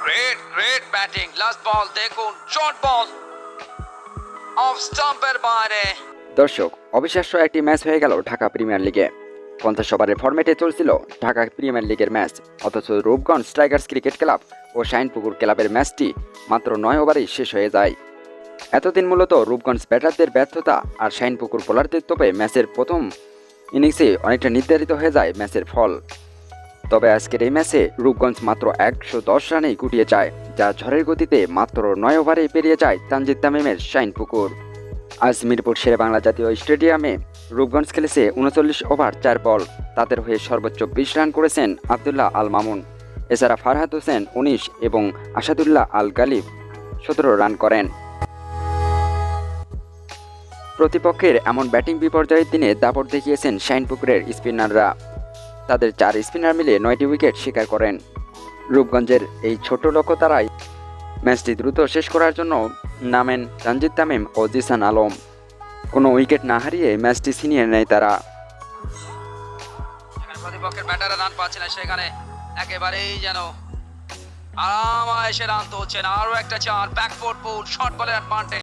Great batting, last বল দেখুন, short ball of স্টাম্পের বাইরে। দর্শক, অবিশ্বাস্য একটি ম্যাচ হয়ে গেল ঢাকা প্রিমিয়ার লিগে। 50 ওভারের ফরম্যাটে চলছিল ঢাকা প্রিমিয়ার লিগের ম্যাচ, অথচ রূপগঞ্জ টাইগার্স ক্রিকেট ক্লাব ও শাইনপুকুর ক্লাবের ম্যাচটি মাত্র 9 ওভারেই শেষ হয়ে যায়। এতদিন মূলত রূপগঞ্জ ব্যাটারদের ব্যর্থতা আর শাইনপুকুর বোলারদের তোপে ম্যাচের প্রথম ইনিংসে অনেকটা নির্ধারিত হয়ে যায় ম্যাচের ফল। তবে আজকের এই ম্যাচে রূপগঞ্জ মাত্র 110 রানেই গুটিয়ে যায়, যা ঝড়ের গতিতে মাত্র 9 ওভারেই পেরিয়ে যায় তানজিদ তামিমের শাইনপুকুর। আজ মিরপুর শেরেবাংলা জাতীয় স্টেডিয়ামে রূপগঞ্জ খেলেছে 39 ওভার 4 বল। তাদের হয়ে সর্বোচ্চ 20 রান করেছেন আবদুল্লাহ আল মামুন। এছাড়া ফারহাদ হোসেন 19 এবং আসাদুল্লাহ আল গালিব 17 রান করেন। প্রতিপক্ষের এমন ব্যাটিং বিপর্যয়ের দিনে দাপট দেখিয়েছেন শাইনপুকুরের স্পিনাররা। তাদের 4 স্পিনার মিলে 9টি উইকেট শিকার করেন। রূপগঞ্জের এই ছোট লক্ষ্য তারাই ম্যাচটি দ্রুত শেষ করার জন্য নামেন তানজিদ তামিম ও জিসান আলম। কোনো উইকেট না হারিয়ে ম্যাচটি ছিনিয়ে নেয় তারা। প্রতিপক্ষের ব্যাটাররা রান পাচ্ছে না, সেখানে একেবারেই যেন আরামায়েশে রান তুলছেন। আরো একটা চার, ব্যাকফুট পুল, শর্ট বলের অ্যাডভান্টেজ।